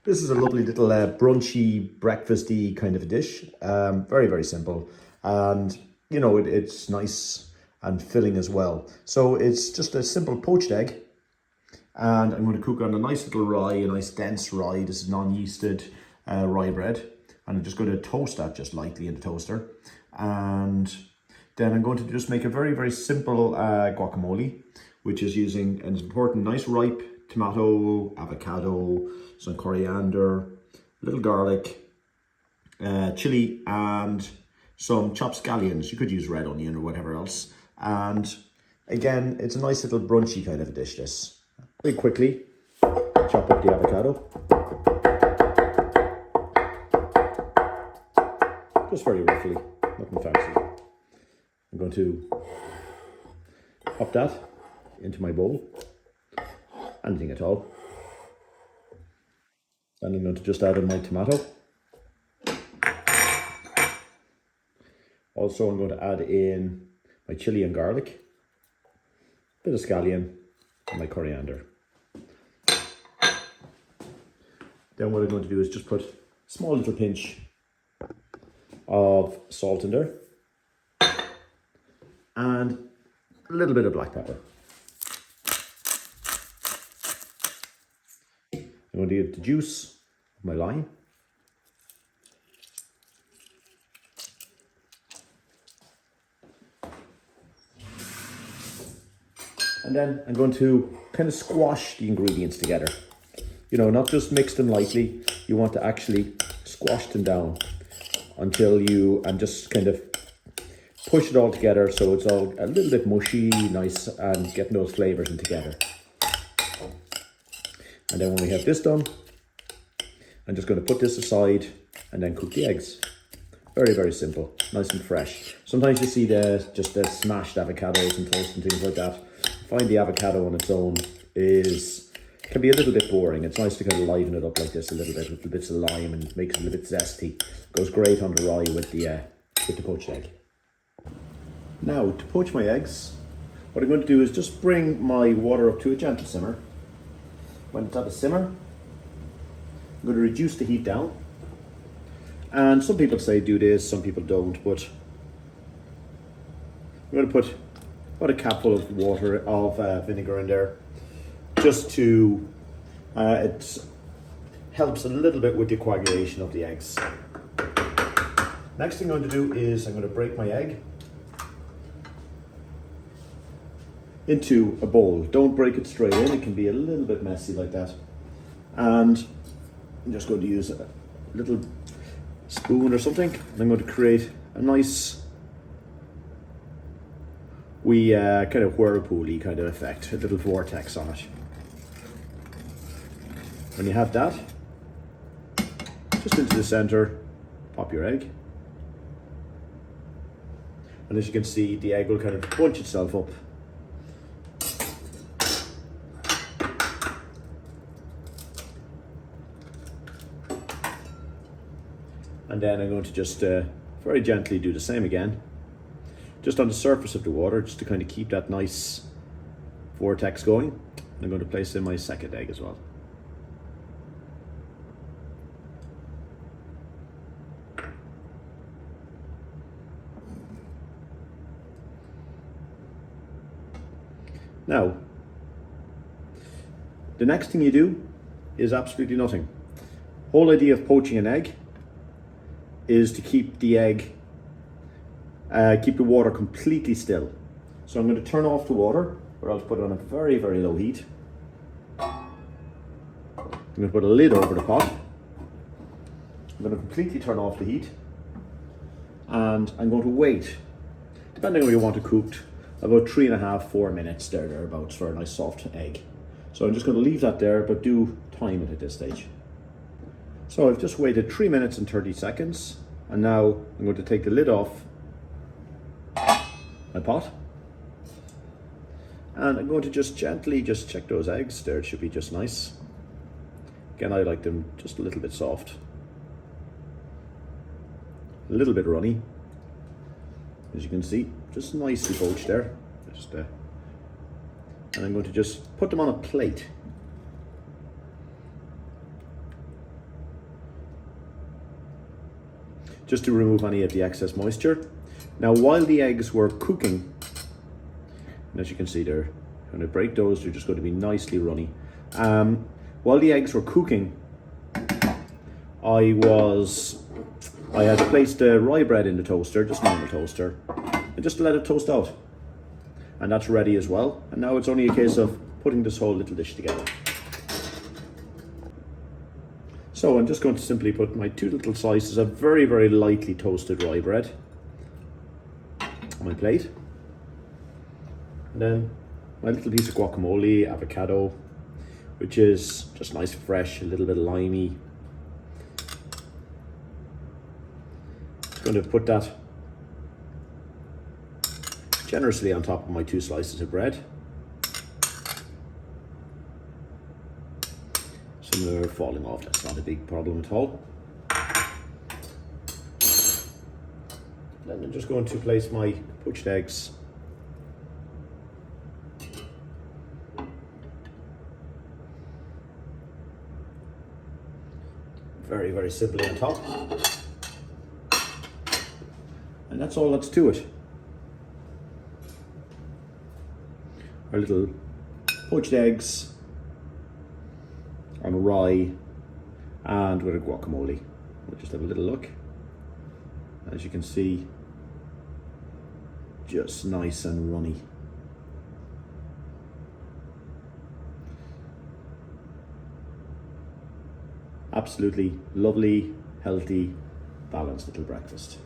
This is a lovely little brunchy, breakfasty kind of a dish. Very, very simple. And, you know, it's nice and filling as well. So it's just a simple poached egg. And I'm going to cook on a nice little rye, a nice dense rye. This is non-yeasted rye bread. And I'm just going to toast that just lightly in the toaster. And then I'm going to just make a very, very simple guacamole, which is using an important nice ripe tomato, avocado, some coriander, a little garlic, chili, and some chopped scallions. You could use red onion or whatever else. And again, it's a nice little brunchy kind of a dish, this. Very quickly, chop up the avocado. Just very roughly, nothing fancy. I'm going to pop that into my bowl. Anything at all. Then I'm going to just add in my tomato. Also, I'm going to add in my chili and garlic, a bit of scallion, and my coriander. Then what I'm going to do is just put a small little pinch of salt in there and a little bit of black pepper. I'm going to get the juice of my lime. And then I'm going to kind of squash the ingredients together. You know, not just mix them lightly. You want to actually squash them down until and just kind of push it all together so it's all a little bit mushy, nice, and getting those flavors in together. And then when we have this done, I'm just going to put this aside and then cook the eggs. Very, very simple, nice and fresh. Sometimes you see just the smashed avocados and toast and things like that. I find the avocado on its own can be a little bit boring. It's nice to kind of liven it up like this a little bit with the bits of lime and makes it a little bit zesty. Goes great on the rye with the poached egg. Now to poach my eggs, what I'm going to do is just bring my water up to a gentle simmer. When it's at a simmer, I'm going to reduce the heat down. And some people say do this, some people don't, but I'm going to put about a capful of water, of vinegar in there, just to, it helps a little bit with the coagulation of the eggs. Next thing I'm going to do is I'm going to break my egg into a bowl. Don't break it straight in, it can be a little bit messy like that. And I'm just going to use a little spoon or something. And I'm going to create a nice kind of whirlpool-y kind of effect, a little vortex on it. When you have that, just into the center, pop your egg. And as you can see, the egg will kind of bunch itself up. And then I'm going to just very gently do the same again, just on the surface of the water, just to kind of keep that nice vortex going. And I'm going to place in my second egg as well. Now, the next thing you do is absolutely nothing. Whole idea of poaching an egg is to keep the egg, keep the water completely still. So I'm going to turn off the water, or I'll put it on a very, very low heat. I'm going to put a lid over the pot. I'm going to completely turn off the heat. And I'm going to wait, depending on what you want it cooked, about 3.5–4 minutes thereabouts for a nice soft egg. So I'm just going to leave that there, but do time it at this stage. So I've just waited 3 minutes and 30 seconds, and now I'm going to take the lid off my pot, and I'm going to just gently just check those eggs. There, it should be just nice. Again, I like them just a little bit soft, a little bit runny. As you can see, just nicely poached there. And I'm going to just put them on a plate. just to remove any of the excess moisture. Now, while the eggs were cooking, and as you can see there, when I break those, they're just going to be nicely runny. While the eggs were cooking, I had placed the rye bread in the toaster, just normal toaster, and just let it toast out. And that's ready as well. And now it's only a case of putting this whole little dish together. So I'm just going to simply put my 2 little slices of very, very lightly toasted rye bread on my plate. And then my little piece of guacamole, avocado, which is just nice, fresh, a little bit limey. I'm going to put that generously on top of my 2 slices of bread. Some of them are falling off, that's not a big problem at all. Then I'm just going to place my poached eggs very, very simply on top. And that's all that's to it. Our little poached eggs on rye and with a guacamole. We'll just have a little look. As you can see, just nice and runny. Absolutely lovely, healthy, balanced little breakfast.